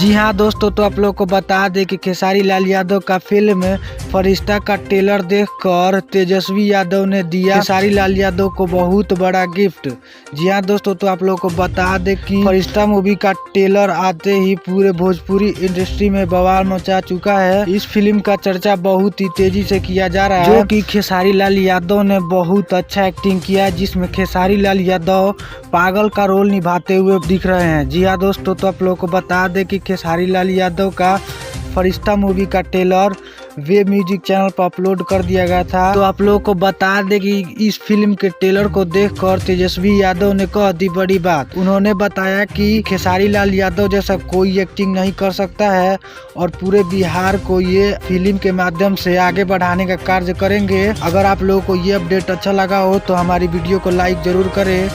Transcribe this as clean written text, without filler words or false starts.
जी हाँ दोस्तों, तो आप लोग को बता दें कि खेसारी लाल यादव का फिल्म फरिश्ता का ट्रेलर देखकर तेजस्वी यादव ने दिया खेसारी लाल यादव को बहुत बड़ा गिफ्ट। जी हाँ दोस्तों, तो आप लोग को बता दें कि फरिश्ता मूवी का ट्रेलर आते ही पूरे भोजपुरी इंडस्ट्री में बवाल मचा चुका है। इस फिल्म का चर्चा बहुत ही तेजी से किया जा रहा है, जो कि खेसारी लाल यादव ने बहुत अच्छा एक्टिंग किया, जिसमें खेसारी लाल यादव पागल का रोल निभाते हुए दिख रहे हैं। जी हाँ दोस्तों, तो आप लोग को बता दें कि खेसारी लाल यादव का फरिश्ता मूवी का ट्रेलर वेब म्यूजिक चैनल पर अपलोड कर दिया गया था। तो आप लोगों को बता दें कि इस फिल्म के ट्रेलर को देखकर तेजस्वी यादव ने कह दी बड़ी बात। उन्होंने बताया कि खेसारी लाल यादव जैसा कोई एक्टिंग नहीं कर सकता है और पूरे बिहार को ये फिल्म के माध्यम से आगे बढ़ाने का कार्य करेंगे। अगर आप लोगों को ये अपडेट अच्छा लगा हो तो हमारी वीडियो को लाइक जरूर करें।